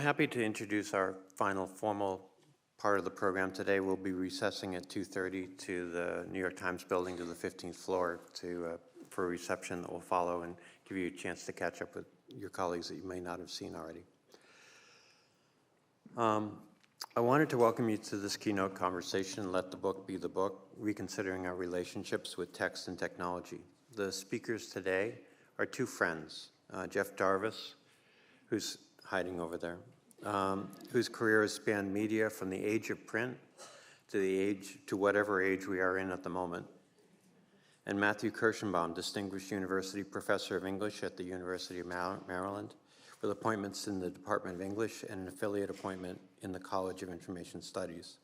I'm happy to introduce our final formal part of the program today. We'll be recessing at 2:30 to the New York Times building to the 15th floor for a reception that will follow and give you a chance to catch up with your colleagues that you may not have seen already. I wanted to welcome you to this keynote conversation, Let the Book Be the Book, Reconsidering Our Relationships with Text and Technology. The speakers today are two friends, Jarvis, who's hiding over there, whose career has spanned media from the age of print to whatever age we are in at the moment. And Matthew KIRSCHENBAUM, Distinguished University Professor of English at the University of Maryland, with appointments in the Department of English and an affiliate appointment in the College of Information Studies.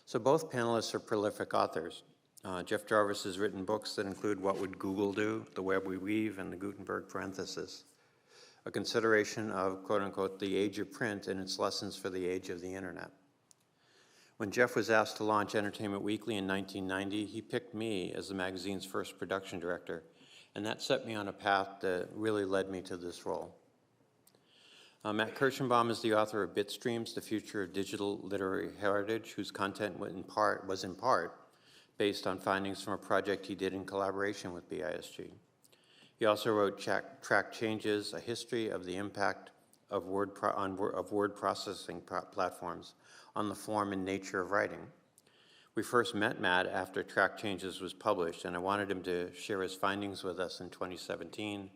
So both panelists are prolific authors. Jarvis has written books that include What Would Google Do?, The Web We Weave, and the Gutenberg Parenthesis, a consideration of, quote unquote, the age of print and its lessons for the age of the internet. When Jeff was asked to launch Entertainment Weekly in 1990, he picked me as the magazine's first production director, and that set me on a path that really led me to this role. Matt KIRSCHENBAUM is the author of Bitstreams, The Future of Digital Literary Heritage, whose content was in part based on findings from a project he did in collaboration with BISG. He also wrote Track Changes, A History of the Impact of Word Processing Platforms on the Form and Nature of Writing. We first met Matt after Track Changes was published, and I wanted him to share his findings with us in 2017,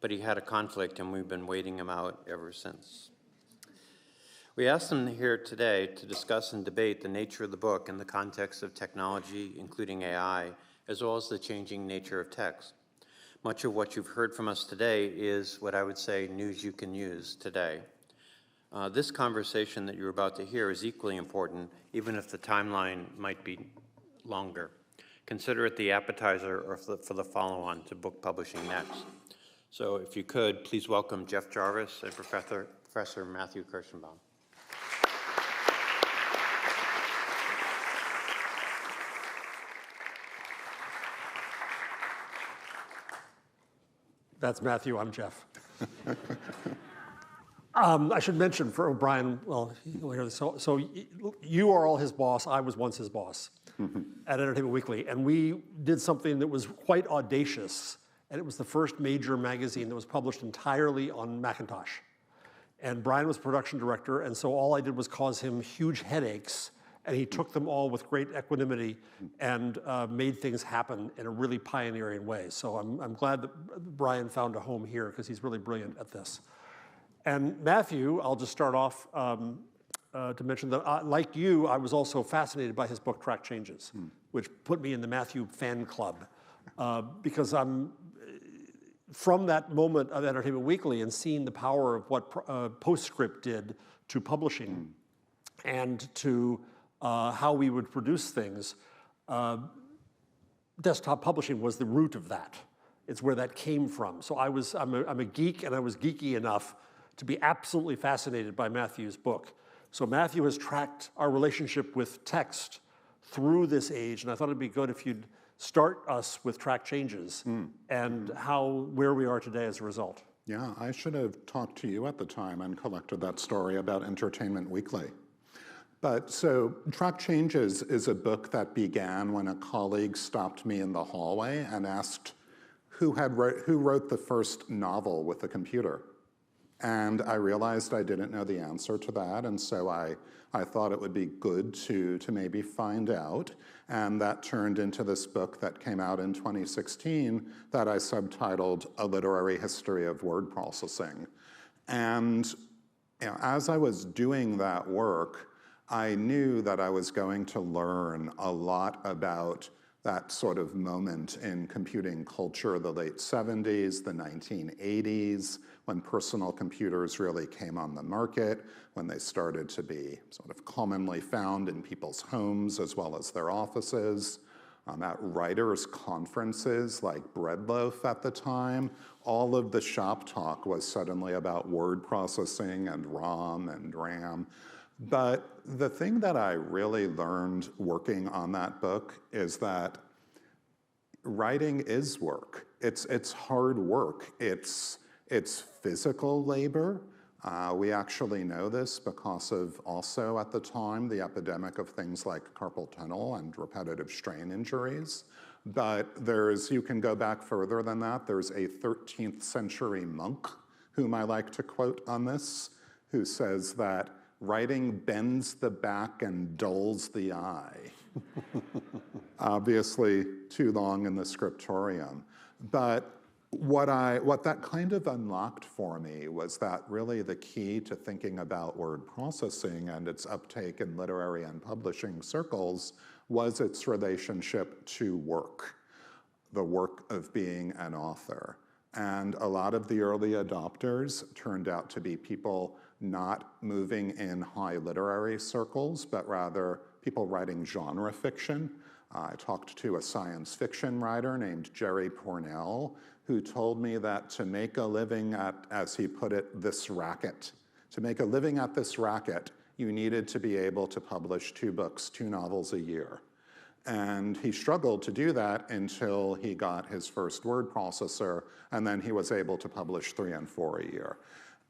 but he had a conflict and we've been waiting him out ever since. We asked him here today to discuss and debate the nature of the book in the context of technology, including AI, as well as the changing nature of text. Much of what you've heard from us today is what I would say news you can use today. This conversation that you're about to hear is equally important, even if the timeline might be longer. Consider it the appetizer or for the follow-on to book publishing next. So if you could, please welcome Jeff Jarvis and Professor Matthew KIRSCHENBAUM. That's Matthew, I'm Jeff. I should mention for O'Brien, so you are all his boss, I was once his boss at Entertainment Weekly, and we did something that was quite audacious, and it was the first major magazine that was published entirely on Macintosh. And Brian was production director, and so all I did was cause him huge headaches, and he took them all with great equanimity and made things happen in a really pioneering way. So I'm glad that Brian found a home here because he's really brilliant at this. And Matthew, I'll just start off to mention that like you, I was also fascinated by his book Track Changes, which put me in the Matthew fan club because I'm from that moment of Entertainment Weekly and seeing the power of what Postscript did to publishing and to how we would produce things. Desktop publishing was the root of that. It's where that came from. So I'm a geek, and I was geeky enough to be absolutely fascinated by Matthew's book. So Matthew has tracked our relationship with text through this age, and I thought it'd be good if you'd start us with Track Changes and where we are today as a result. Yeah, I should have talked to you at the time and collected that story about Entertainment Weekly. But so Track Changes is a book that began when a colleague stopped me in the hallway and asked who wrote the first novel with a computer. And I realized I didn't know the answer to that, and so I thought it would be good to maybe find out. And that turned into this book that came out in 2016 that I subtitled A Literary History of Word Processing. And as I was doing that work, I knew that I was going to learn a lot about that sort of moment in computing culture, the late 70s, the 1980s, when personal computers really came on the market, when they started to be sort of commonly found in people's homes as well as their offices. At writers' conferences like Breadloaf at the time, all of the shop talk was suddenly about word processing and ROM and RAM. But the thing that I really learned working on that book is that writing is work. It's hard work. It's physical labor. We actually know this because of also at the time the epidemic of things like carpal tunnel and repetitive strain injuries. But you can go back further than that. There's a 13th century monk whom I like to quote on this, who says that writing bends the back and dulls the eye. Obviously, too long in the scriptorium. But what that kind of unlocked for me was that really the key to thinking about word processing and its uptake in literary and publishing circles was its relationship to work, the work of being an author. And a lot of the early adopters turned out to be people not moving in high literary circles, but rather people writing genre fiction. I talked to a science fiction writer named Jerry Pournelle, who told me that to make a living at, as he put it, this racket, to make a living at this racket, you needed to be able to publish 2 books, 2 novels a year. And he struggled to do that until he got his first word processor, and then he was able to publish 3 and 4 a year.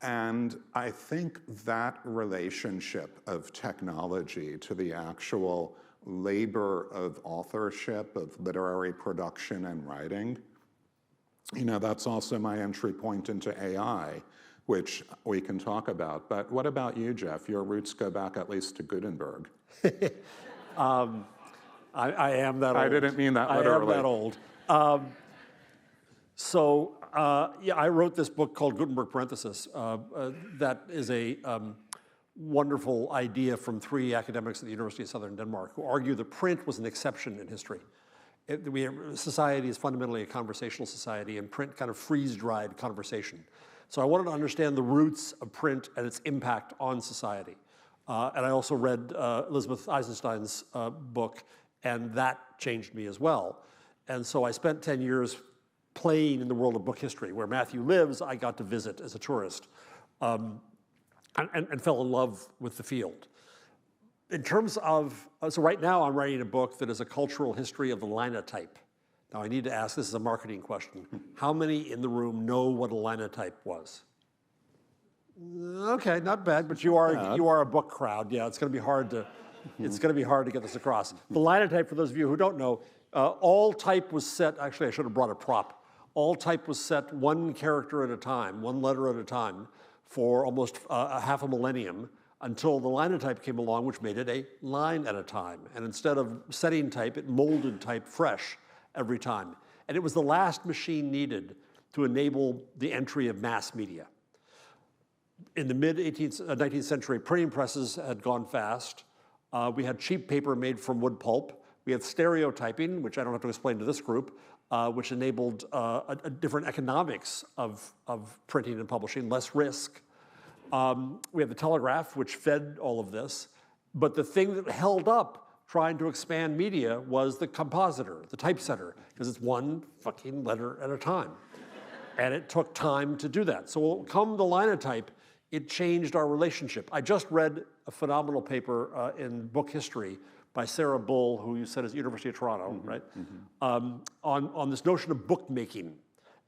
And I think that relationship of technology to the actual labor of authorship, of literary production and writing, that's also my entry point into AI, which we can talk about. But what about you, Jeff? Your roots go back at least to Gutenberg. I am that old. I didn't mean that literally. I am that old. Yeah, I wrote this book called Gutenberg Parenthesis. That is a wonderful idea from 3 academics at the University of Southern Denmark who argue that print was an exception in history. Society is fundamentally a conversational society, and print kind of freeze-dried conversation. So I wanted to understand the roots of print and its impact on society. And I also read Elizabeth Eisenstein's book, and that changed me as well. And so I spent 10 years playing in the world of book history. Where Matthew lives, I got to visit as a tourist, and fell in love with the field. In terms of, so right now I'm writing a book that is a cultural history of the linotype. Now I need to ask, this is a marketing question. How many in the room know what a linotype was? Okay, not bad, but you are a book crowd. Yeah, it's going to be hard to get this across. The linotype, for those of you who don't know, all type was set. Actually, I should have brought a prop. All type was set 1 character at a time, 1 letter at a time, for almost a half a millennium, until the linotype came along, which made it a line at a time. And instead of setting type, it molded type fresh every time. And it was the last machine needed to enable the entry of mass media. In the mid-19th century, printing presses had gone fast. We had cheap paper made from wood pulp. We had stereotyping, which I don't have to explain to this group, which enabled a different economics of printing and publishing, less risk. We had the telegraph, which fed all of this. But the thing that held up trying to expand media was the compositor, the typesetter, because it's 1 fucking letter at a time. And it took time to do that. So come the linotype, it changed our relationship. I just read a phenomenal paper in book history by Sarah Bull, who you said is at the University of Toronto, right? On this notion of bookmaking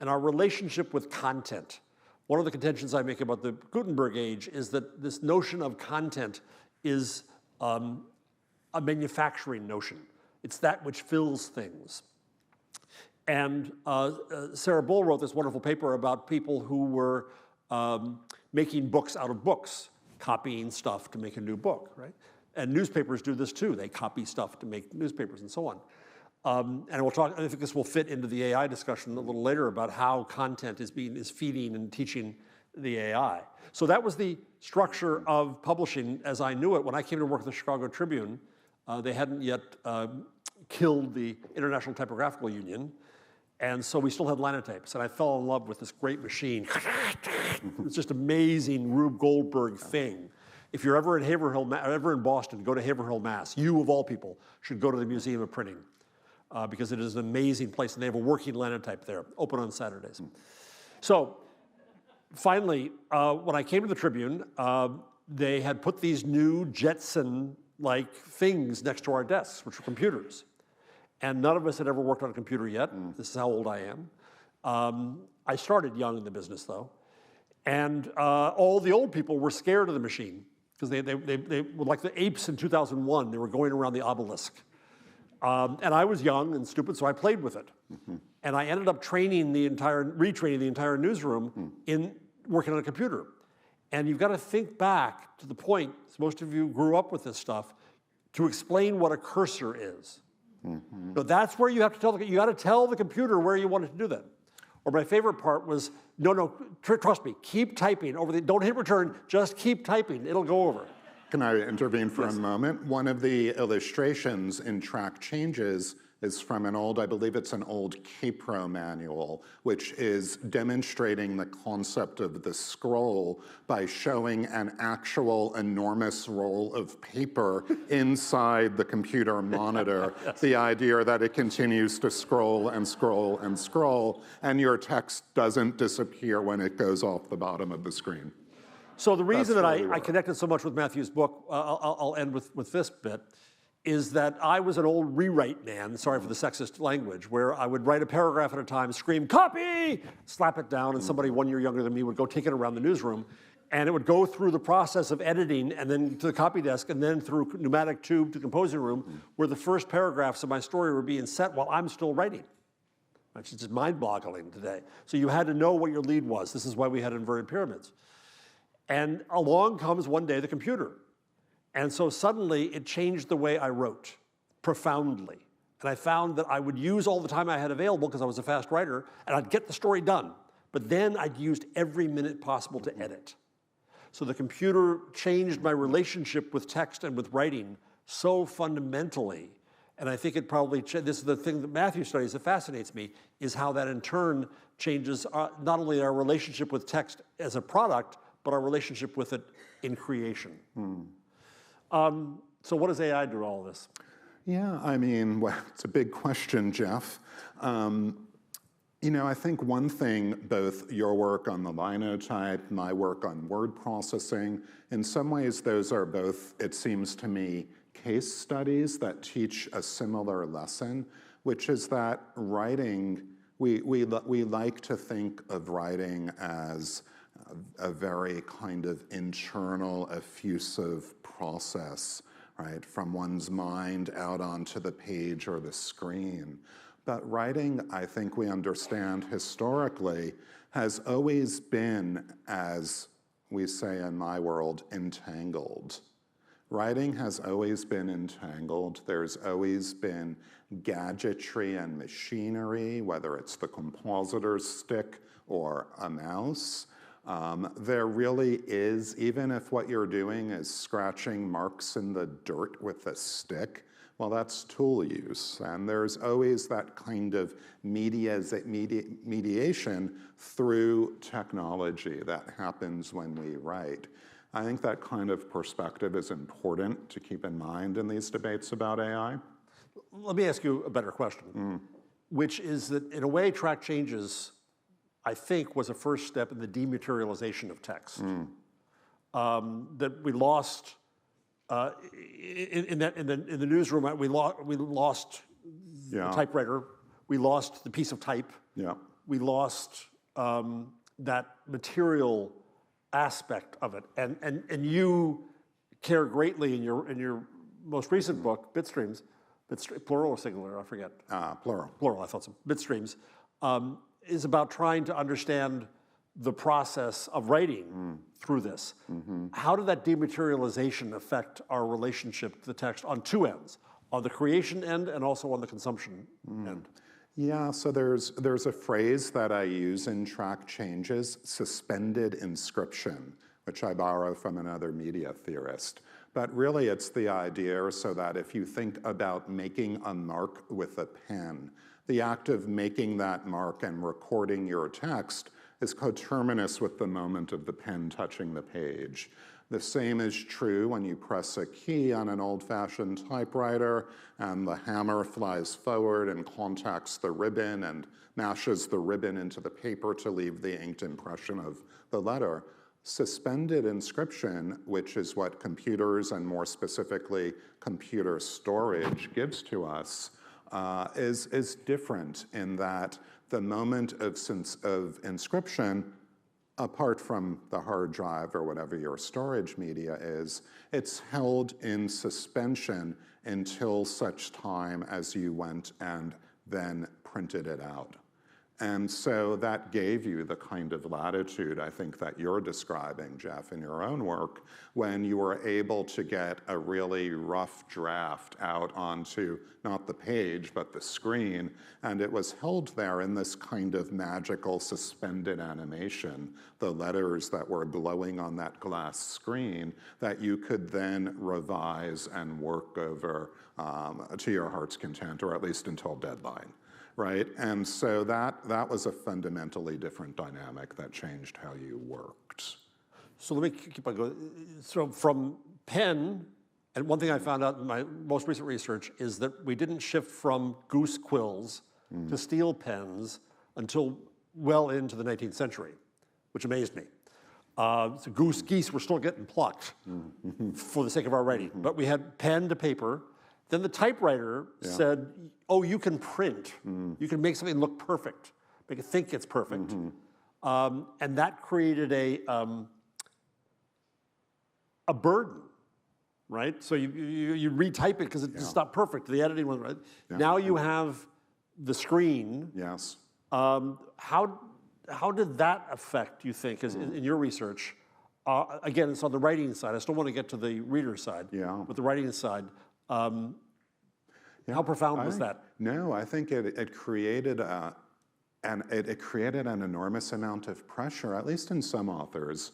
and our relationship with content. One of the contentions I make about the Gutenberg age is that this notion of content is a manufacturing notion. It's that which fills things. And Sarah Bull wrote this wonderful paper about people who were making books out of books, copying stuff to make a new book, right? And newspapers do this too. They copy stuff to make newspapers and so on. And we'll talk, I think this will fit into the AI discussion a little later about how content is feeding and teaching the AI. So that was the structure of publishing as I knew it. When I came to work at the Chicago Tribune, they hadn't yet killed the International Typographical Union. And so we still had linotypes. And I fell in love with this great machine. It's just amazing Rube Goldberg thing. If you're ever in Haverhill, ever in Boston, go to Haverhill, Mass. You, of all people, should go to the Museum of Printing because it is an amazing place. And they have a working linotype there, open on Saturdays. So finally, when I came to the Tribune, they had put these new Jetson-like things next to our desks, which were computers. And none of us had ever worked on a computer yet. This is how old I am. I started young in the business, though. And all the old people were scared of the machine because they were like the apes in 2001. They were going around the obelisk. And I was young and stupid, so I played with it. And I ended up retraining the entire newsroom in working on a computer. And you've got to think back to the point, most of you grew up with this stuff, to explain what a cursor is. So that's where you have to you got to tell the computer where you want it to do that. Or my favorite part was, no, trust me, keep typing don't hit return, just keep typing, it'll go over. Can I intervene for a moment? One of the illustrations in Track Changes is from I believe it's an old K-Pro manual, which is demonstrating the concept of the scroll by showing an actual enormous roll of paper inside the computer monitor. Yes. The idea that it continues to scroll and scroll and scroll, and your text doesn't disappear when it goes off the bottom of the screen. So the reason that I connected so much with Matthew's book, I'll end with this bit, is that I was an old rewrite man, sorry for the sexist language, where I would write a paragraph at a time, scream, copy, slap it down, and somebody 1 year younger than me would go take it around the newsroom, and it would go through the process of editing, and then to the copy desk, and then through pneumatic tube to composing room, where the first paragraphs of my story were being set while I'm still writing. It's just mind-boggling today. So you had to know what your lead was. This is why we had inverted pyramids. And along comes one day the computer. And so suddenly it changed the way I wrote, profoundly. And I found that I would use all the time I had available because I was a fast writer, and I'd get the story done. But then I'd used every minute possible to edit. So the computer changed my relationship with text and with writing so fundamentally. And I think it probably, this is the thing that Matthew studies that fascinates me, is how that in turn changes not only our relationship with text as a product, but our relationship with it in creation. So what does AI do to all this? Yeah, I mean, well, it's a big question, Jeff. I think one thing, both your work on the linotype, my work on word processing, in some ways those are both, it seems to me, case studies that teach a similar lesson, which is that writing, we like to think of writing as a very kind of internal, effusive process, right, from one's mind out onto the page or the screen. But writing, I think we understand historically, has always been, as we say in my world, entangled. Writing has always been entangled. There's always been gadgetry and machinery, whether it's the compositor's stick or a mouse. There really is, even if what you're doing is scratching marks in the dirt with a stick, well, that's tool use. And there's always that kind of mediation through technology that happens when we write. I think that kind of perspective is important to keep in mind in these debates about AI. Let me ask you a better question, which is that in a way, Track Changes, I think, was a first step in the dematerialization of text. That we lost in the newsroom. We lost the typewriter. We lost the piece of type. Yeah. We lost that material aspect of it, and you care greatly in your most recent book, Bitstreams, plural or singular, I forget. Plural. Plural, I thought so. Bitstreams is about trying to understand the process of writing through this. How did that dematerialization affect our relationship to the text on two ends, on the creation end and also on the consumption end? Yeah, so there's a phrase that I use in Track Changes, suspended inscription, which I borrow from another media theorist. But really it's the idea so that if you think about making a mark with a pen, the act of making that mark and recording your text is coterminous with the moment of the pen touching the page. The same is true when you press a key on an old-fashioned typewriter and the hammer flies forward and contacts the ribbon and mashes the ribbon into the paper to leave the inked impression of the letter. Suspended inscription, which is what computers and more specifically computer storage gives to us, is different in that the moment of inscription apart from the hard drive or whatever your storage media is, it's held in suspension until such time as you went and then printed it out. And so that gave you the kind of latitude, I think, that you're describing, Jeff, in your own work, when you were able to get a really rough draft out onto not the page, but the screen, and it was held there in this kind of magical suspended animation, the letters that were glowing on that glass screen that you could then revise and work over to your heart's content, or at least until deadline. Right, and so that was a fundamentally different dynamic that changed how you worked. So let me keep on going. So from pen, and one thing I found out in my most recent research is that we didn't shift from goose quills to steel pens until well into the 19th century, which amazed me. So geese were still getting plucked for the sake of our writing, but we had pen to paper. Then the typewriter said, oh, you can print. You can make something look perfect, make it think it's perfect. And that created a burden, right? So you retype it because it's just not perfect. The editing was right. Yeah. Now you have the screen. Yes. How did that affect, you think, in your research? Again, it's on the writing side. I still want to get to the reader side. Yeah. But the writing side, how profound was that? No, I think it created it created an enormous amount of pressure, at least in some authors,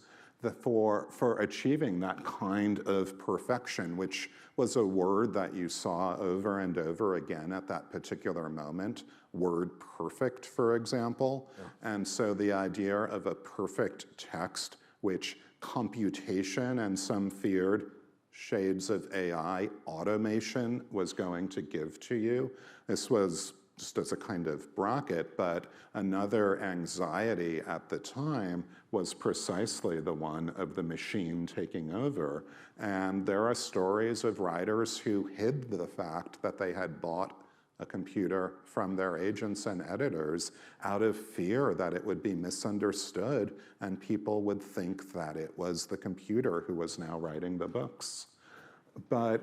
for achieving that kind of perfection, which was a word that you saw over and over again at that particular moment. Word perfect, for example. Yeah. And so the idea of a perfect text, which computation and some feared shades of AI automation was going to give to you. This was just as a kind of bracket, but another anxiety at the time was precisely the one of the machine taking over. And there are stories of writers who hid the fact that they had bought a computer from their agents and editors out of fear that it would be misunderstood and people would think that it was the computer who was now writing the books. But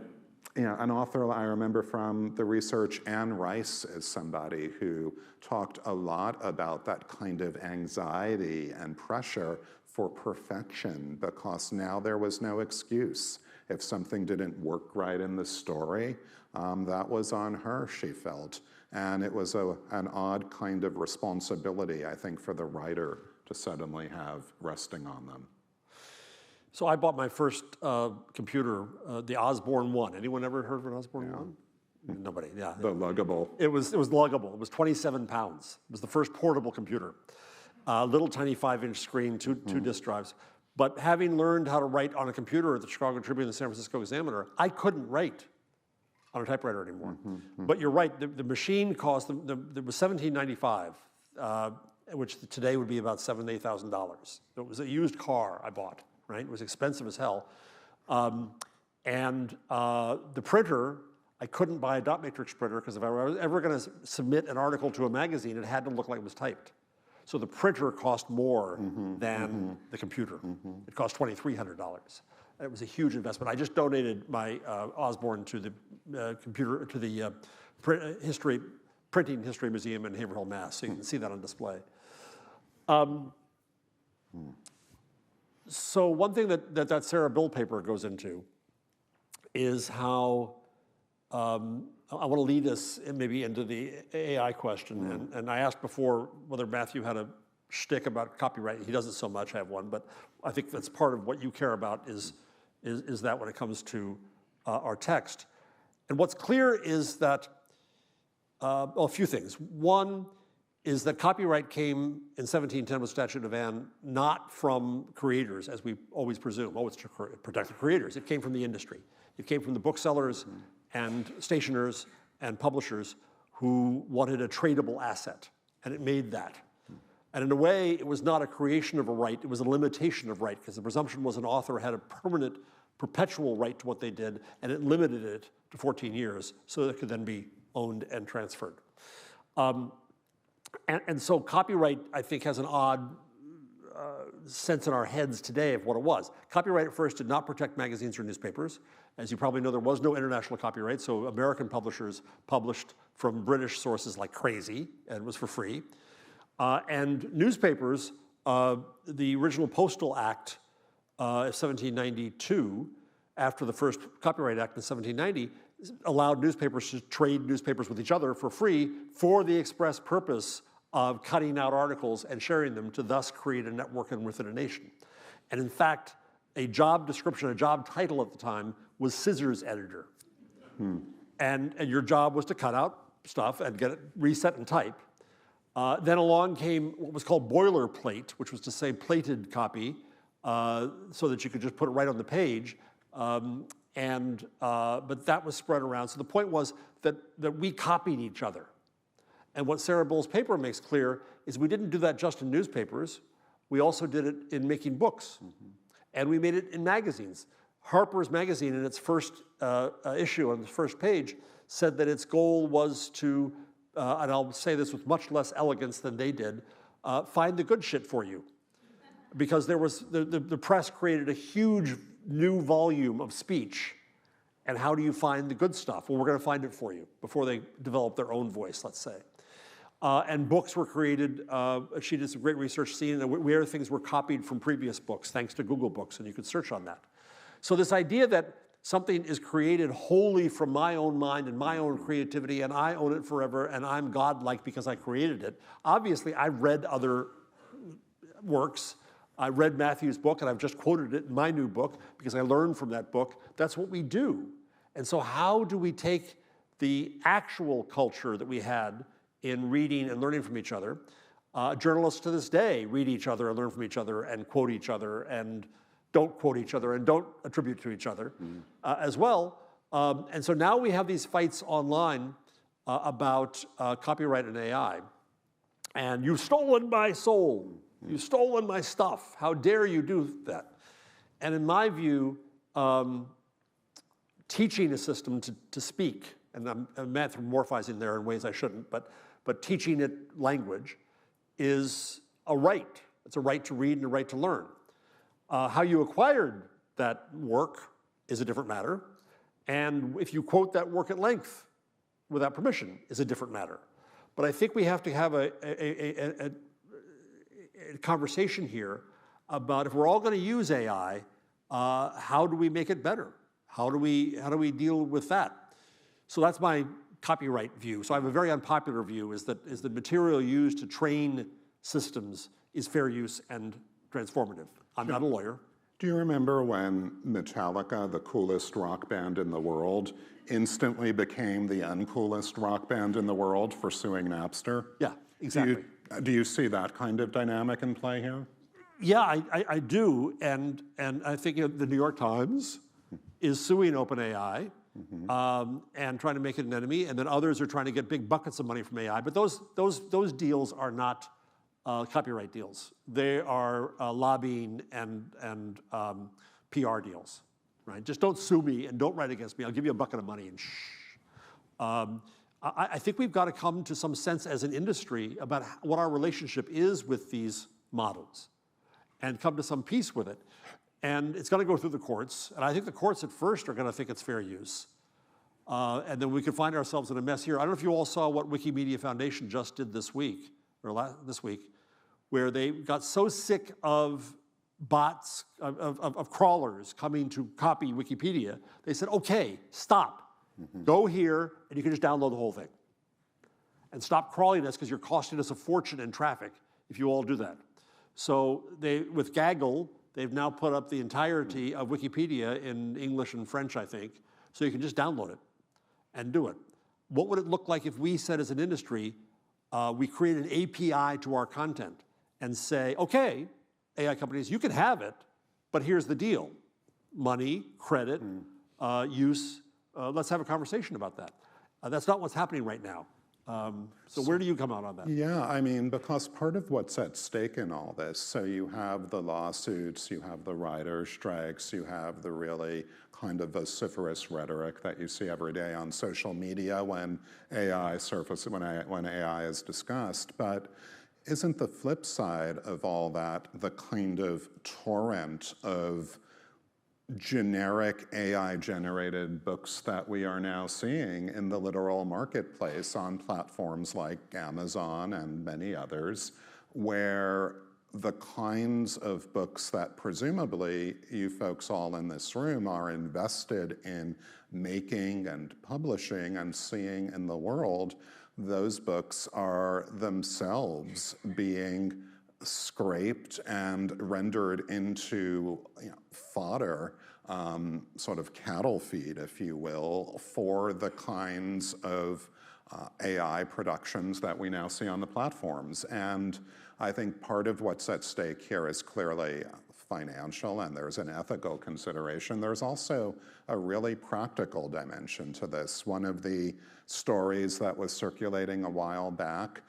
an author I remember from the research, Anne Rice, is somebody who talked a lot about that kind of anxiety and pressure for perfection, because now there was no excuse. If something didn't work right in the story, that was on her, she felt. And it was an odd kind of responsibility, I think, for the writer to suddenly have resting on them. So I bought my first computer, the Osborne 1. Anyone ever heard of an Osborne 1? Nobody, yeah. The luggable. It was luggable. It was 27 pounds. It was the first portable computer. Little tiny 5-inch screen, two disk drives. But having learned how to write on a computer at the Chicago Tribune and the San Francisco Examiner, I couldn't write on a typewriter anymore. But you're right, the machine cost, it was $17.95, which today would be about $7,000 to $8,000. It was a used car I bought, right? It was expensive as hell. And the printer, I couldn't buy a dot matrix printer because if I was ever going to submit an article to a magazine, it had to look like it was typed. So the printer cost more than the computer. It cost $2,300. It was a huge investment. I just donated my Osborne to the Printing History Museum in Haverhill, Mass. So you can see that on display. So one thing that Sarah Bill paper goes into is how I want to lead us maybe into the AI question. And I asked before whether Matthew had a shtick about copyright. He doesn't so much have one, but I think that's part of what you care about is that when it comes to our text. And what's clear is that, a few things. One is that copyright came in 1710 with Statute of Anne, not from creators, as we always presume. Oh, it's to protect the creators. It came from the industry. It came from the booksellers and stationers and publishers who wanted a tradable asset, and it made that. And in a way, it was not a creation of a right, it was a limitation of right, because the presumption was an author had a permanent, perpetual right to what they did, and it limited it to 14 years, so that it could then be owned and transferred. And so copyright, I think, has an odd sense in our heads today of what it was. Copyright at first did not protect magazines or newspapers. As you probably know, there was no international copyright, so American publishers published from British sources like crazy, and it was for free. And newspapers, the original Postal Act of 1792, after the first Copyright Act in 1790, allowed newspapers to trade newspapers with each other for free for the express purpose of cutting out articles and sharing them to thus create a network within a nation. And in fact, a job description, a job title at the time was scissors editor. And your job was to cut out stuff and get it reset and type. Then along came what was called boilerplate, which was to say plated copy, so that you could just put it right on the page. But that was spread around. So the point was that we copied each other. And what Sarah Bull's paper makes clear is we didn't do that just in newspapers. We also did it in making books. And we made it in magazines. Harper's Magazine, in its first issue, on the first page, said that its goal was to, and I'll say this with much less elegance than they did, find the good shit for you. Because there was, the press created a huge new volume of speech. And how do you find the good stuff? Well, we're going to find it for you before they develop their own voice, let's say. And books were created. She did some great research seeing where things were copied from previous books, thanks to Google Books, and you could search on that. So this idea that something is created wholly from my own mind and my own creativity, and I own it forever, and I'm godlike because I created it. Obviously, I read other works. I read Matthew's book, and I've just quoted it in my new book because I learned from that book. That's what we do. And so how do we take the actual culture that we had in reading and learning from each other? Journalists to this day read each other and learn from each other and quote each other and don't quote each other and don't attribute to each other as well. And so now we have these fights online about copyright and AI. And you've stolen my soul. You've stolen my stuff. How dare you do that? And in my view, teaching a system to speak, and I'm anthropomorphizing there in ways I shouldn't, but teaching it language is a right. It's a right to read and a right to learn. How you acquired that work is a different matter. And if you quote that work at length without permission is a different matter. But I think we have to have a conversation here about if we're all going to use AI, how do we make it better? How do we deal with that? So that's my copyright view. So I have a very unpopular view, is that the material used to train systems is fair use and transformative. I'm not a lawyer. Do you remember when Metallica, the coolest rock band in the world, instantly became the uncoolest rock band in the world for suing Napster? Yeah, exactly. Do you see that kind of dynamic in play here? Yeah, I do, and I think the New York Times is suing OpenAI and trying to make it an enemy, and then others are trying to get big buckets of money from AI. But those deals are not copyright deals. They are lobbying and PR deals, right? Just don't sue me and don't write against me. I'll give you a bucket of money and shh. I think we've got to come to some sense as an industry about what our relationship is with these models and come to some peace with it. And it's going to go through the courts. And I think the courts at first are going to think it's fair use. And then we could find ourselves in a mess here. I don't know if you all saw what Wikimedia Foundation just did this week, this week, where they got so sick of bots, of crawlers coming to copy Wikipedia, they said, okay, stop. Go here, and you can just download the whole thing. And stop crawling us, because you're costing us a fortune in traffic if you all do that. So with Gaggle, they've now put up the entirety of Wikipedia in English and French, I think, so you can just download it and do it. What would it look like if we said as an industry, we create an API to our content and say, okay, AI companies, you can have it, but here's the deal. Money, credit, use. Let's have a conversation about that. That's not what's happening right now. So where do you come out on that? Yeah, I mean, because part of what's at stake in all this, so you have the lawsuits, you have the writer strikes, you have the really kind of vociferous rhetoric that you see every day on social media when AI surfaces, when AI is discussed. But isn't the flip side of all that the kind of torrent of generic AI-generated books that we are now seeing in the literal marketplace on platforms like Amazon and many others, where the kinds of books that presumably you folks all in this room are invested in making and publishing and seeing in the world, those books are themselves being scraped and rendered into fodder, sort of cattle feed, if you will, for the kinds of AI productions that we now see on the platforms. And I think part of what's at stake here is clearly financial, and there's an ethical consideration. There's also a really practical dimension to this. One of the stories that was circulating a while back,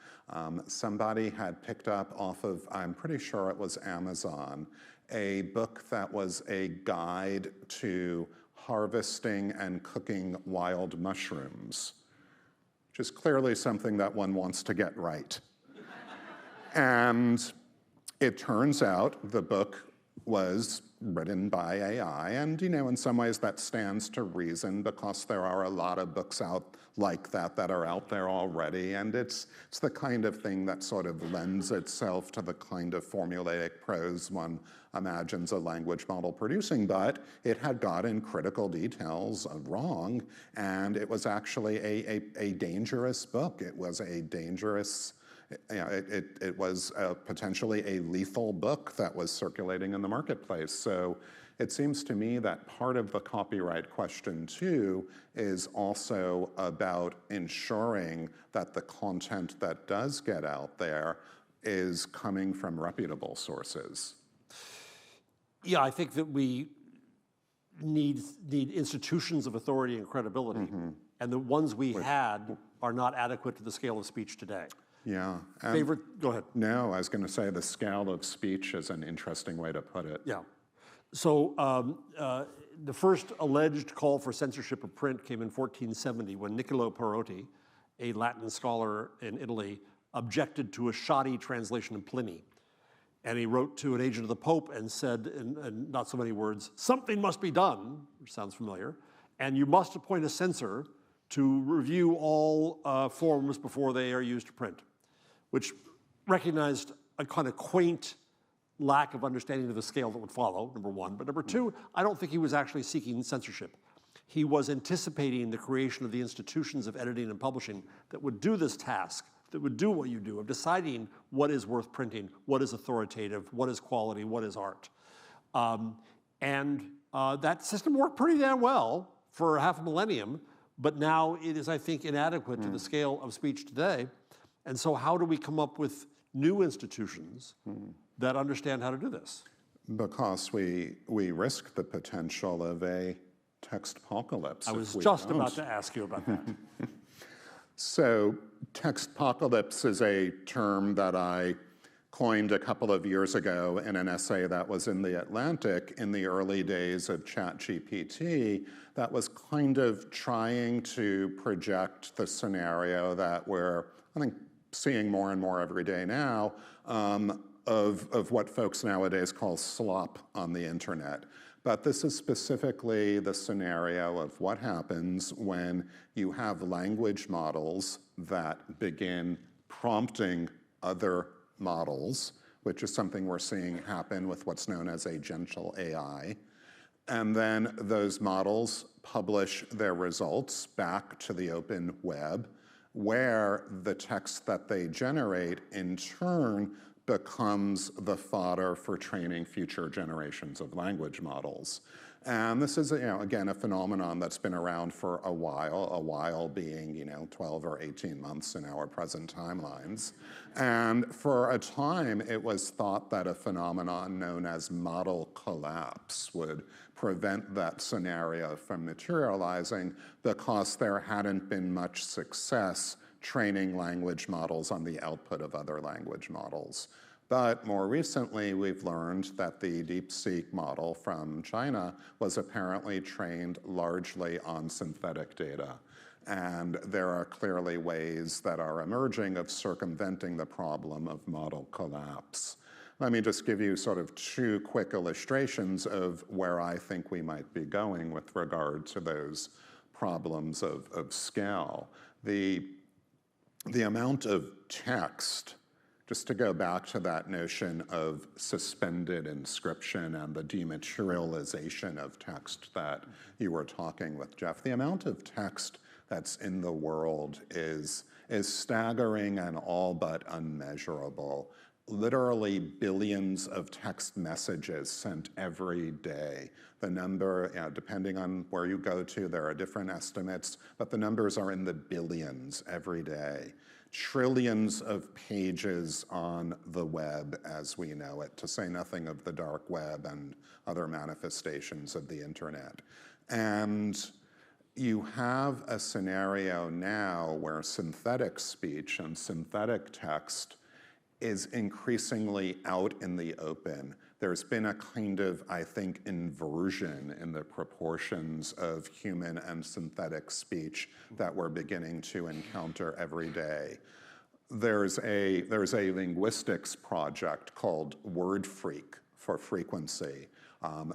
somebody had picked up off of, I'm pretty sure it was Amazon, a book that was a guide to harvesting and cooking wild mushrooms, which is clearly something that one wants to get right. And it turns out the book was written by AI, and in some ways that stands to reason because there are a lot of books out like that are out there already, and it's the kind of thing that sort of lends itself to the kind of formulaic prose one imagines a language model producing, but it had gotten critical details wrong, and it was actually a dangerous book. It was a dangerous, it was potentially a lethal book that was circulating in the marketplace. So it seems to me that part of the copyright question too is also about ensuring that the content that does get out there is coming from reputable sources. Yeah, I think that we need institutions of authority and credibility, and the ones we had are not adequate to the scale of speech today. Yeah. Go ahead. No, I was going to say the scale of speech is an interesting way to put it. Yeah. So the first alleged call for censorship of print came in 1470 when Niccolo Perotti, a Latin scholar in Italy, objected to a shoddy translation of Pliny. And he wrote to an agent of the Pope and said, in not so many words, something must be done, which sounds familiar, and you must appoint a censor to review all forms before they are used to print, which recognized a kind of quaint lack of understanding of the scale that would follow, number one. But number two, I don't think he was actually seeking censorship. He was anticipating the creation of the institutions of editing and publishing that would do this task, that would do what you do, of deciding what is worth printing, what is authoritative, what is quality, what is art. That system worked pretty damn well for half a millennium, but now it is, I think, inadequate to the scale of speech today. And so how do we come up with new institutions that understand how to do this? Because we risk the potential of a textpocalypse. I was just about to ask you about that. So textpocalypse is a term that I coined a couple of years ago in an essay that was in The Atlantic in the early days of ChatGPT that was kind of trying to project the scenario that we're, I think, seeing more and more every day now of what folks nowadays call slop on the internet. But this is specifically the scenario of what happens when you have language models that begin prompting other models, which is something we're seeing happen with what's known as agental AI. And then those models publish their results back to the open web, where the text that they generate in turn becomes the fodder for training future generations of language models. And this is, again, a phenomenon that's been around for a while being, 12 or 18 months in our present timelines. And for a time, it was thought that a phenomenon known as model collapse would prevent that scenario from materializing because there hadn't been much success training language models on the output of other language models. But more recently, we've learned that the DeepSeek model from China was apparently trained largely on synthetic data. And there are clearly ways that are emerging of circumventing the problem of model collapse. Let me just give you sort of two quick illustrations of where I think we might be going with regard to those problems of scale. The amount of text, just to go back to that notion of suspended inscription and the dematerialization of text that you were talking with, Jeff, the amount of text that's in the world is staggering and all but unmeasurable. Literally billions of text messages sent every day. The number, depending on where you go to, there are different estimates, but the numbers are in the billions every day. Trillions of pages on the web as we know it, to say nothing of the dark web and other manifestations of the internet. And you have a scenario now where synthetic speech and synthetic text is increasingly out in the open. There's been a kind of, I think, inversion in the proportions of human and synthetic speech that we're beginning to encounter every day. There's a linguistics project called Word Freak for frequency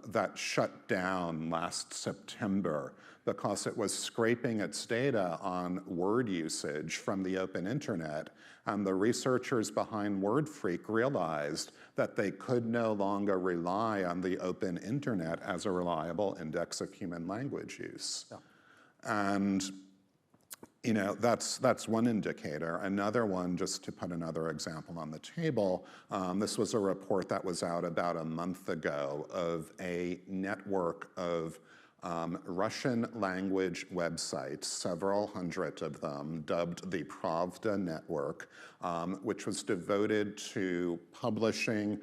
that shut down last September because it was scraping its data on word usage from the open internet, and the researchers behind Word Freak realized that they could no longer rely on the open internet as a reliable index of human language use. Yeah. And that's one indicator. Another one, just to put another example on the table, this was a report that was out about a month ago of a network of Russian language websites, several hundred of them, dubbed the Pravda Network, which was devoted to publishing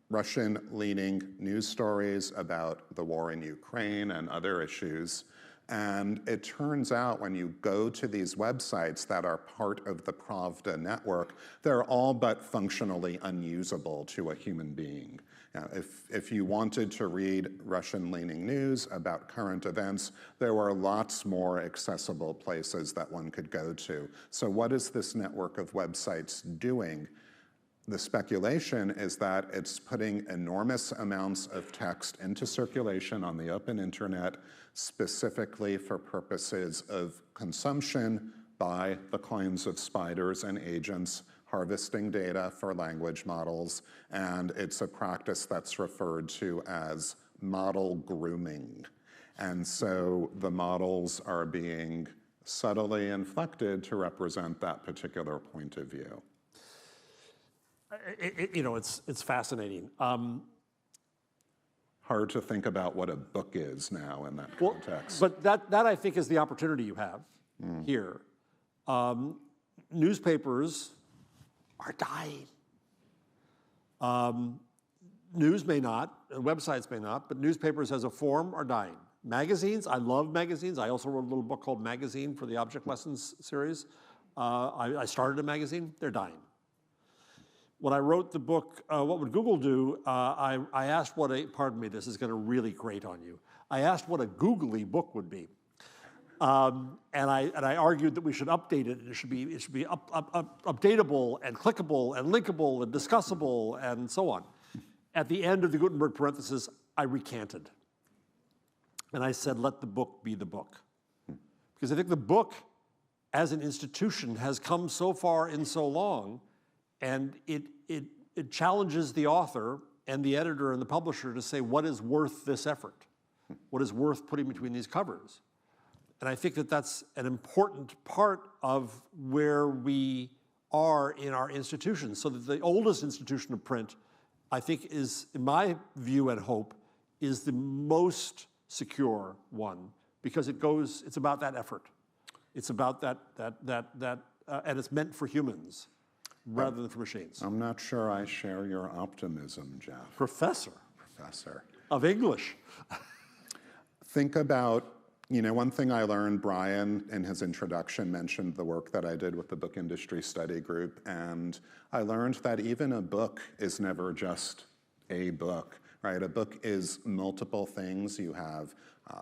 Russian-leaning news stories about the war in Ukraine and other issues. And it turns out when you go to these websites that are part of the Pravda network, they're all but functionally unusable to a human being. Now, if you wanted to read Russian-leaning news about current events, there were lots more accessible places that one could go to. So what is this network of websites doing? The speculation is that it's putting enormous amounts of text into circulation on the open internet, specifically for purposes of consumption by the kinds of spiders and agents harvesting data for language models, and it's a practice that's referred to as model grooming. And so the models are being subtly inflected to represent that particular point of view. It's fascinating. Hard to think about what a book is now in that context. But that I think is the opportunity you have here. Newspapers are dying. News may not, websites may not, but newspapers as a form are dying. Magazines, I love magazines. I also wrote a little book called Magazine for the Object Lessons series. I started a magazine, they're dying. When I wrote the book, What Would Google Do? I asked what pardon me, this is gonna really grate on you. I asked what a googly book would be. And I argued that we should update it, and it should be updatable and clickable and linkable and discussable and so on. At the end of the Gutenberg parenthesis, I recanted. And I said, let the book be the book. Because I think the book as an institution has come so far in so long, and it challenges the author and the editor and the publisher to say, what is worth this effort? What is worth putting between these covers? And I think that that's an important part of where we are in our institutions. So that the oldest institution of print, I think is, in my view and hope, is the most secure one, because it's about that effort. It's about that, and it's meant for humans rather than for machines. I'm not sure I share your optimism, Jeff. Professor of English. Think about, one thing I learned, Brian, in his introduction, mentioned the work that I did with the Book Industry Study Group, and I learned that even a book is never just a book. right? A book is multiple things. You have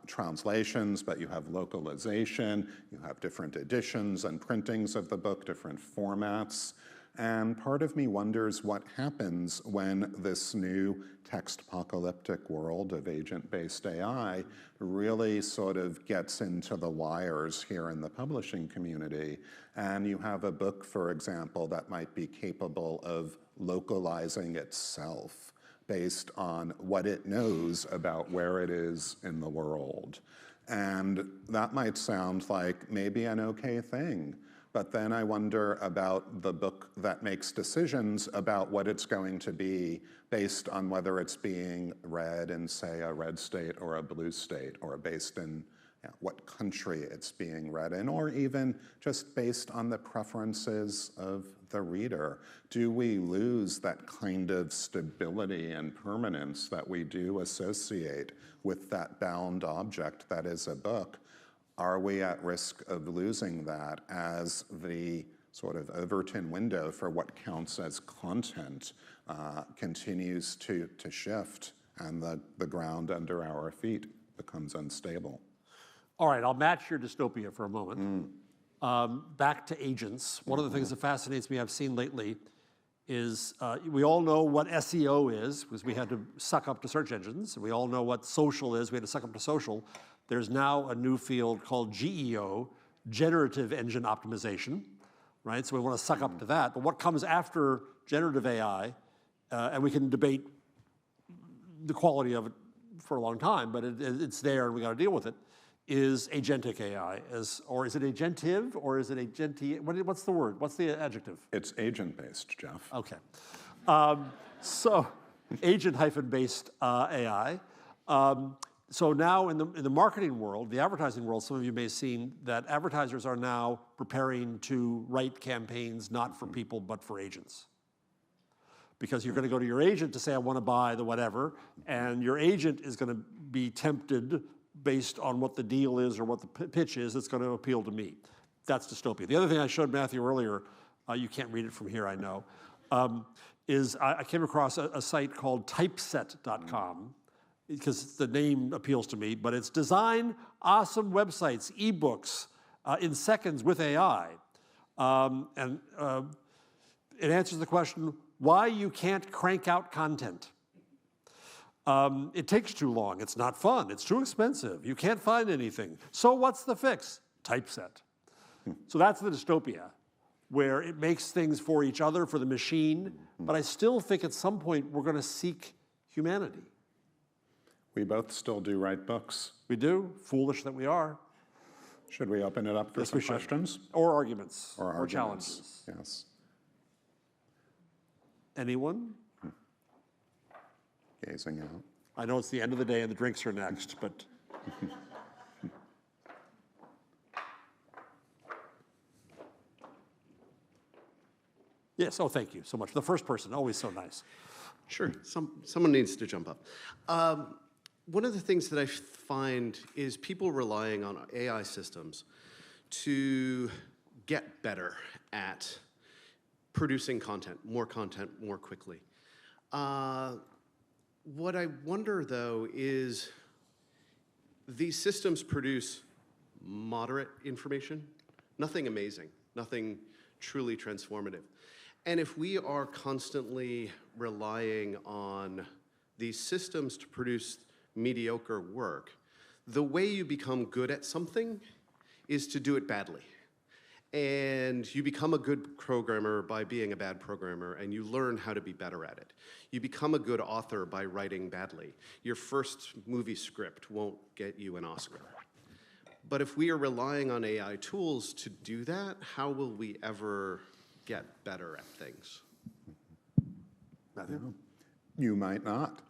translations, but you have localization, you have different editions and printings of the book, different formats. And part of me wonders what happens when this new text-apocalyptic world of agent-based AI really sort of gets into the wires here in the publishing community. And you have a book, for example, that might be capable of localizing itself based on what it knows about where it is in the world. And that might sound like maybe an okay thing. But then I wonder about the book that makes decisions about what it's going to be based on whether it's being read in, say, a red state or a blue state, or based in what country it's being read in, or even just based on the preferences of the reader. Do we lose that kind of stability and permanence that we do associate with that bound object that is a book? Are we at risk of losing that as the sort of Overton window for what counts as content continues to shift and the ground under our feet becomes unstable? All right, I'll match your dystopia for a moment. Back to agents. One of the things that fascinates me I've seen lately is we all know what SEO is, because we had to suck up to search engines. We all know what social is, we had to suck up to social. There's now a new field called GEO, generative engine optimization, right? So we want to suck up to that. But what comes after generative AI, and we can debate the quality of it for a long time, but it's there and we got to deal with it, is agentic AI. Or is it agentive, or is it agenti? What's the word? What's the adjective? It's agent-based, Jeff. Okay. So agent-based AI. So now in the marketing world, the advertising world, some of you may have seen that advertisers are now preparing to write campaigns not for people, but for agents. Because you're going to go to your agent to say, I want to buy the whatever, and your agent is going to be tempted based on what the deal is or what the pitch is that's going to appeal to me. That's dystopia. The other thing I showed Matthew earlier, you can't read it from here, I know, is I came across a site called typeset.com, because the name appeals to me, but it's design awesome websites, ebooks in seconds with AI. And it answers the question, why you can't crank out content. It takes too long, it's not fun, it's too expensive, you can't find anything. So what's the fix? Typeset. So that's the dystopia, where it makes things for each other, for the machine, but I still think at some point we're gonna seek humanity. We both still do write books. We do, foolish that we are. Should we open it up for some questions? Or arguments, Or or challenges. Yes. Anyone? Gazing out. I know it's the end of the day and the drinks are next, but. Yes, oh, thank you so much. The first person, always so nice. Sure, someone needs to jump up. One of the things that I find is people relying on AI systems to get better at producing content more quickly. What I wonder, though, is these systems produce moderate information, nothing amazing, nothing truly transformative. And if we are constantly relying on these systems to produce mediocre work, the way you become good at something is to do it badly. And you become a good programmer by being a bad programmer, and you learn how to be better at it. You become a good author by writing badly. Your first movie script won't get you an Oscar. But if we are relying on AI tools to do that, how will we ever get better at things? Matthew? You might not.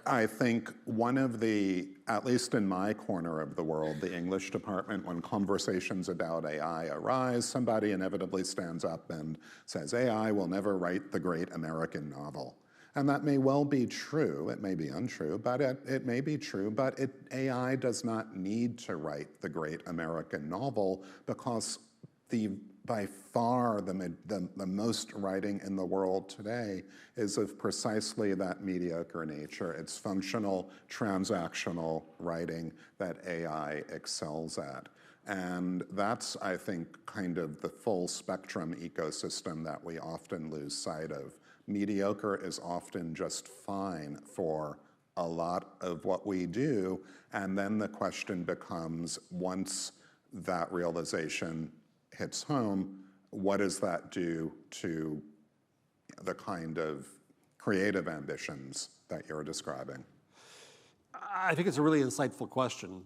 I think one of the, at least in my corner of the world, the English department, when conversations about AI arise, somebody inevitably stands up and says, AI will never write the great American novel. And that may well be true, it may be untrue, but it may be true, but AI does not need to write the great American novel because the by far the most writing in the world today is of precisely that mediocre nature. It's functional, transactional writing that AI excels at. And that's, I think, kind of the full spectrum ecosystem that we often lose sight of. Mediocre is often just fine for a lot of what we do, and then the question becomes, once that realization hits home, what does that do to the kind of creative ambitions that you're describing? I think it's a really insightful question.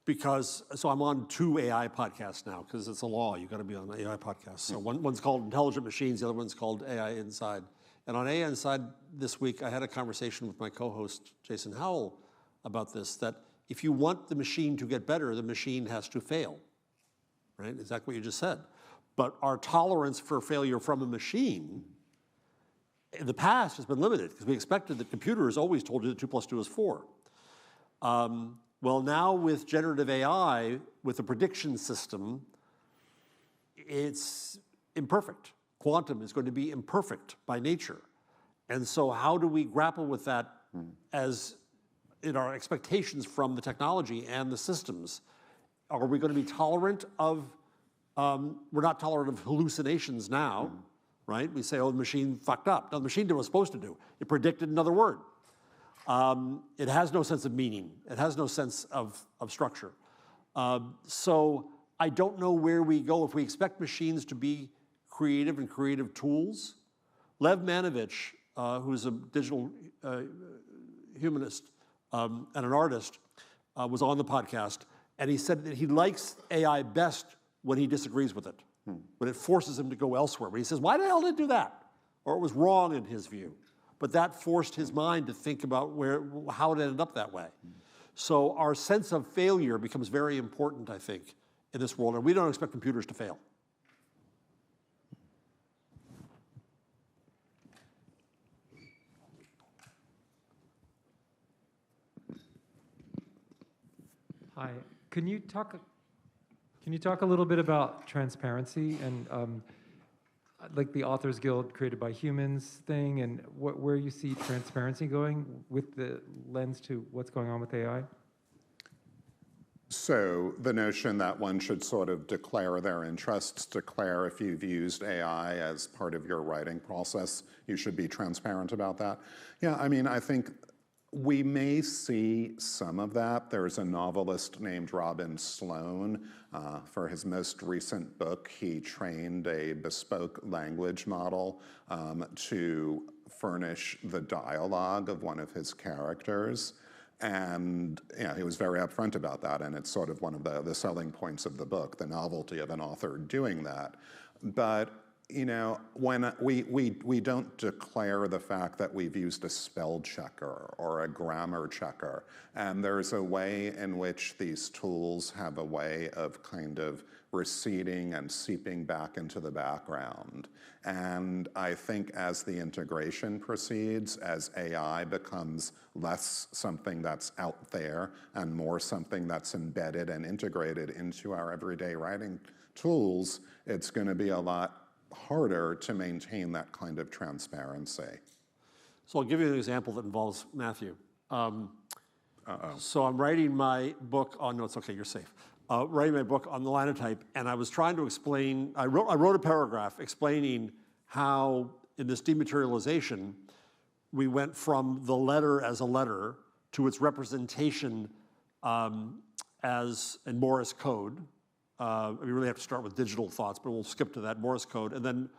Because, so I'm on 2 AI podcasts now, because it's a law, you've got to be on an AI podcast. So one's called Intelligent Machines, the other one's called AI Inside. And on AI Inside this week, I had a conversation with my co-host, Jason Howell, about this, that if you want the machine to get better, the machine has to fail, right? Exactly what you just said. But our tolerance for failure from a machine in the past has been limited, because we expected that computers always told you that 2 + 2 is 4. Well, now with generative AI, with a prediction system, it's imperfect. Quantum is going to be imperfect by nature. And so how do we grapple with that as in our expectations from the technology and the systems? Are we going to be tolerant of, we're not tolerant of hallucinations now, right? We say, oh, the machine fucked up. No, the machine did what it was supposed to do. It predicted another word. It has no sense of meaning. It has no sense of structure. So I don't know where we go. If we expect machines to be creative and creative tools, Lev Manovich, who's a digital humanist and an artist, was on the podcast, and he said that he likes AI best when he disagrees with it, when it forces him to go elsewhere. When he says, why the hell did it do that? Or it was wrong in his view. But that forced his mind to think about how it ended up that way. So our sense of failure becomes very important, I think, in this world, and we don't expect computers to fail. Hi, can you talk a little bit about transparency and like the Authors Guild created by humans thing, and where you see transparency going with the lens to what's going on with AI? So the notion that one should sort of declare their interests, declare if you've used AI as part of your writing process, you should be transparent about that. Yeah, I mean, I think we may see some of that. There's a novelist named Robin Sloan. For his most recent book, he trained a bespoke language model to furnish the dialogue of one of his characters. And he was very upfront about that, and it's sort of one of the selling points of the book, the novelty of an author doing that. But when we don't declare the fact that we've used a spell checker or a grammar checker, and there's a way in which these tools have a way of kind of receding and seeping back into the background. And I think as the integration proceeds, as AI becomes less something that's out there and more something that's embedded and integrated into our everyday writing tools, it's going to be a lot harder to maintain that kind of transparency. So I'll give you an example that involves Matthew. So I'm writing my book on, no, it's okay, you're safe. Writing my book on the linotype, and I was trying to explain, I wrote a paragraph explaining how in this dematerialization, we went from the letter as a letter to its representation as in Morse code. We really have to start with digital thoughts, but we'll skip to that Morse code. And then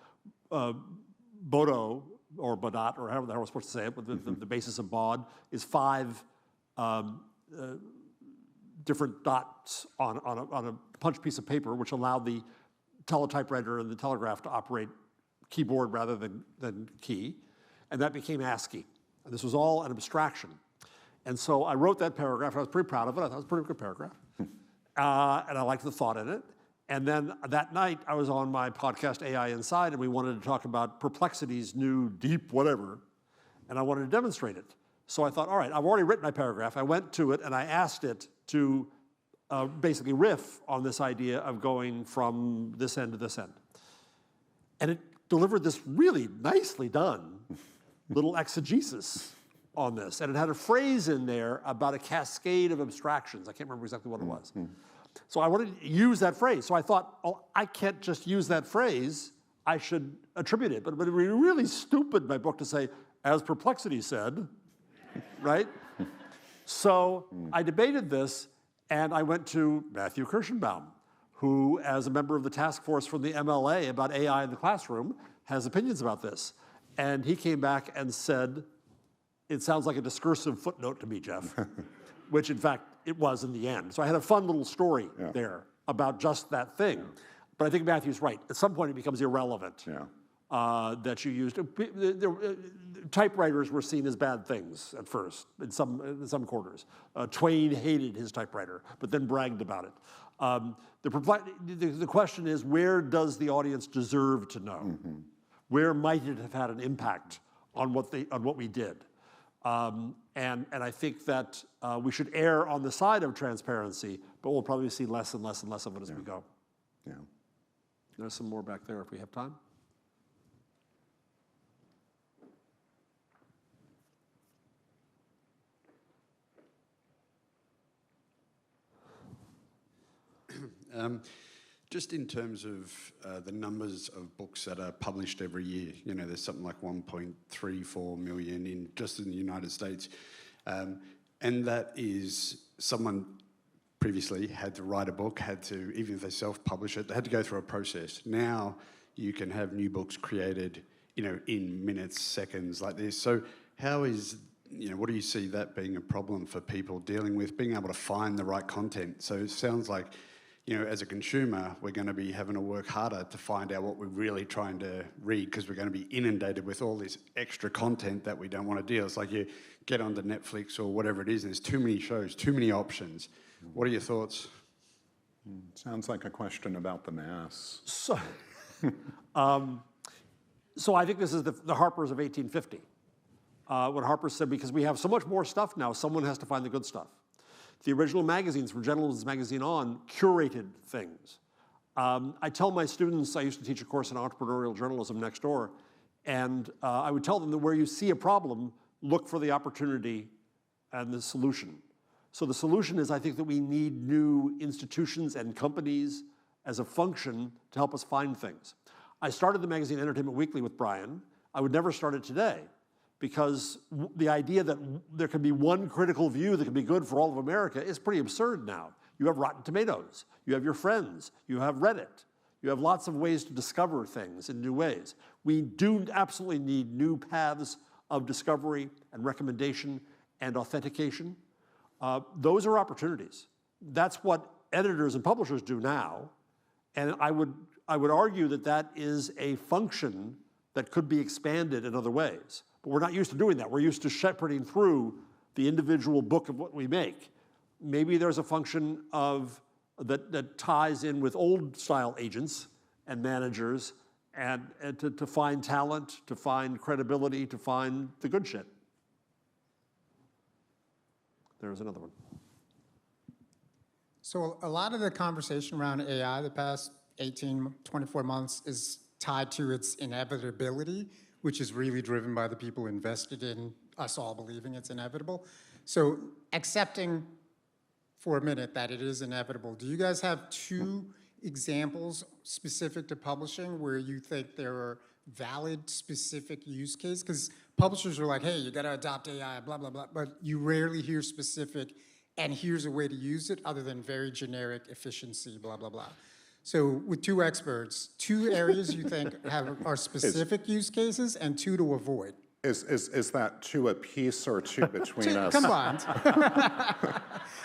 Bodo, or Bodot, or however the hell we're supposed to say it, the basis of BOD, is 5 different dots on a punch piece of paper, which allowed the teletypewriter and the telegraph to operate keyboard rather than key. And that became ASCII. And this was all an abstraction. And so I wrote that paragraph. I was pretty proud of it. I thought it was a pretty good paragraph. And I liked the thought in it. And then that night, I was on my podcast, AI Inside, and we wanted to talk about Perplexity's new deep whatever, and I wanted to demonstrate it. So I thought, all right, I've already written my paragraph. I went to it, and I asked it to basically riff on this idea of going from this end to this end. And it delivered this really nicely done little exegesis on this. And it had a phrase in there about a cascade of abstractions. I can't remember exactly what it was. So I wanted to use that phrase. So I thought, oh, I can't just use that phrase. I should attribute it. But it would be really stupid in my book to say, as Perplexity said, right? So I debated this, and I went to Matthew KIRSCHENBAUM, who, as a member of the task force from the MLA about AI in the classroom, has opinions about this. And he came back and said, it sounds like a discursive footnote to me, Jeff, which in fact it was in the end. So I had a fun little story there about just that thing. But I think Matthew's right. At some point it becomes irrelevant that you used. Typewriters were seen as bad things at first in some quarters. Twain hated his typewriter, but then bragged about it. The question is, where does the audience deserve to know? Where might it have had an impact on what we did? And I think that we should err on the side of transparency, but we'll probably see less and less and less of it as we go. Yeah. There's some more back there if we have time. Just in terms of the numbers of books that are published every year, you know, there's something like 1.34 million in just in the United States. And that is someone previously had to write a book, had to, even if they self-publish it, they had to go through a process. Now you can have new books created, you know, in minutes, seconds like this. So how is, you know, what do you see that being a problem for people dealing with being able to find the right content? So it sounds like, you know, as a consumer, we're going to be having to work harder to find out what we're really trying to read because we're going to be inundated with all this extra content that we don't want to deal. It's like you get onto Netflix or whatever it is, and there's too many shows, too many options. What are your thoughts? Sounds like a question about the mass. So, so I think this is the Harpers of 1850. What Harper said, because we have so much more stuff now, someone has to find the good stuff. The original magazines, from Gentleman's Magazine on, curated things. I tell my students, I used to teach a course in entrepreneurial journalism next door, and I would tell them that where you see a problem, look for the opportunity and the solution. So the solution is, I think, that we need new institutions and companies as a function to help us find things. I started the magazine Entertainment Weekly with Brian. I would never start it today, because the idea that there can be one critical view that can be good for all of America is pretty absurd now. You have Rotten Tomatoes, you have your friends, you have Reddit, you have lots of ways to discover things in new ways. We do absolutely need new paths of discovery and recommendation and authentication. Those are opportunities. That's what editors and publishers do now, and I would argue that that is a function that could be expanded in other ways. But we're not used to doing that. We're used to shepherding through the individual book of what we make. Maybe there's a function of that ties in with old style agents and managers and to find talent, to find credibility, to find the good shit. There's another one. So a lot of the conversation around AI the past 18, 24 months is tied to its inevitability, which is really driven by the people invested in us all believing it's inevitable. So accepting for a minute that it is inevitable, do you guys have two examples specific to publishing where you think there are valid specific use cases? Because publishers are like, hey, you gotta adopt AI, blah, blah, blah, but you rarely hear specific, and here's a way to use it other than very generic efficiency, blah, blah, blah. So with two experts, two areas you think are specific use cases and two to avoid. Is that two apiece or two between us? Combined.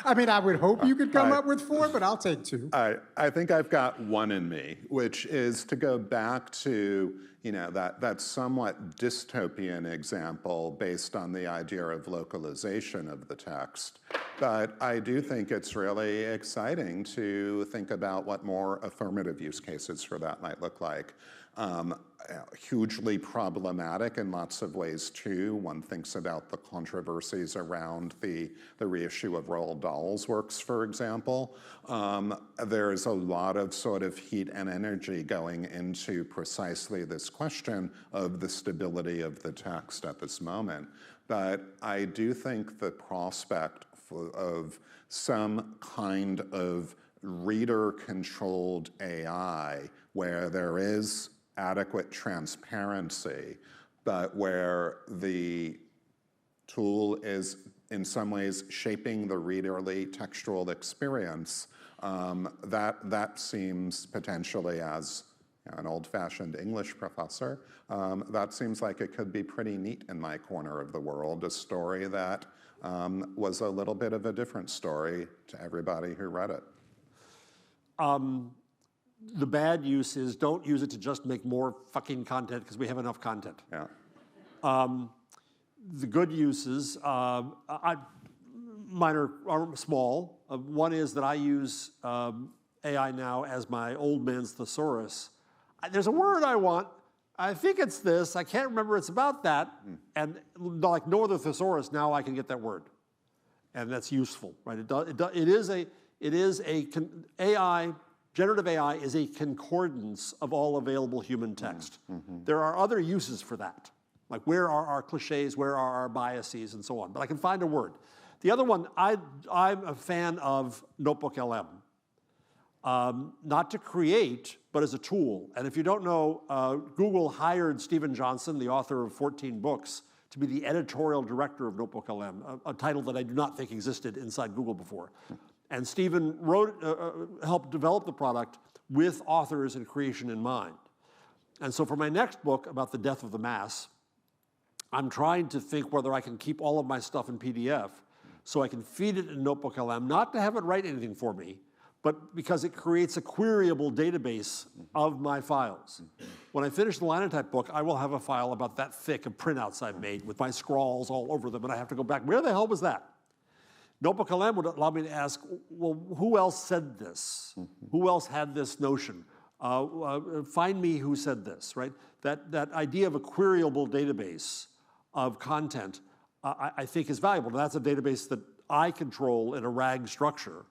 I mean, I would hope you could come up with four, but I'll take two. I think I've got one in me, which is to go back to, you know, that somewhat dystopian example based on the idea of localization of the text. But I do think it's really exciting to think about what more affirmative use cases for that might look like. hugely problematic in lots of ways too. One thinks about the controversies around the reissue of Roald Dahl's works, for example. There's a lot of sort of heat and energy going into precisely this question of the stability of the text at this moment. But I do think the prospect of some kind of reader-controlled AI where there is adequate transparency, but where the tool is in some ways shaping the readerly textual experience, that seems potentially, as an old-fashioned English professor, that seems like it could be pretty neat in my corner of the world, a story that was a little bit of a different story to everybody who read it. The bad use is don't use it to just make more fucking content because we have enough content. Yeah. The good uses, mine are small. One is that I use AI now as my old man's thesaurus. There's a word I want. I think it's this. I can't remember. It's about that. And like no other thesaurus, now I can get that word, and that's useful, right? AI. Generative AI is a concordance of all available human text. There are other uses for that, like where are our cliches, where are our biases, and so on. But I can find a word. The other one, I'm a fan of Notebook LM. Not to create, but as a tool. And if you don't know, Google hired Stephen Johnson, the author of 14 books, to be the editorial director of Notebook LM, a title that I do not think existed inside Google before. And Stephen helped develop the product with authors and creation in mind. And so for my next book about the death of the mass, I'm trying to think whether I can keep all of my stuff in PDF so I can feed it in Notebook LM, not to have it write anything for me, but because it creates a queryable database of my files. When I finish the Linotype book, I will have a file about that thick of printouts I've made with my scrawls all over them, and I have to go back, where the hell was that? Notebook LM would allow me to ask, well, who else said this? Who else had this notion? Find me who said this, right? That idea of a queryable database of content, I think is valuable. Now, that's a database that I control in a RAG structure.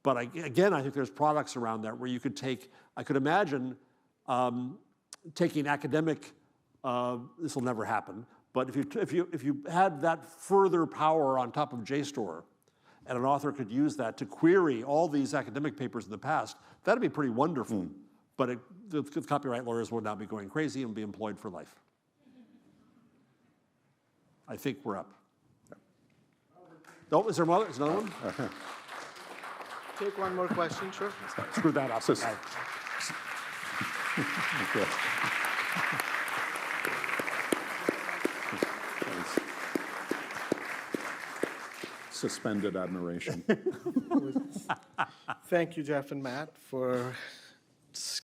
But again, I think there's products around that where you could take, I could imagine taking academic, this will never happen, but if you had that further power on top of JSTOR, and an author could use that to query all these academic papers in the past, that'd be pretty wonderful. But the copyright lawyers would now be going crazy and be employed for life. I think we're up. Oh, is there another one? Take one more question, sure. Screw that up. Suspended admiration. Thank you, Jeff and Matt, for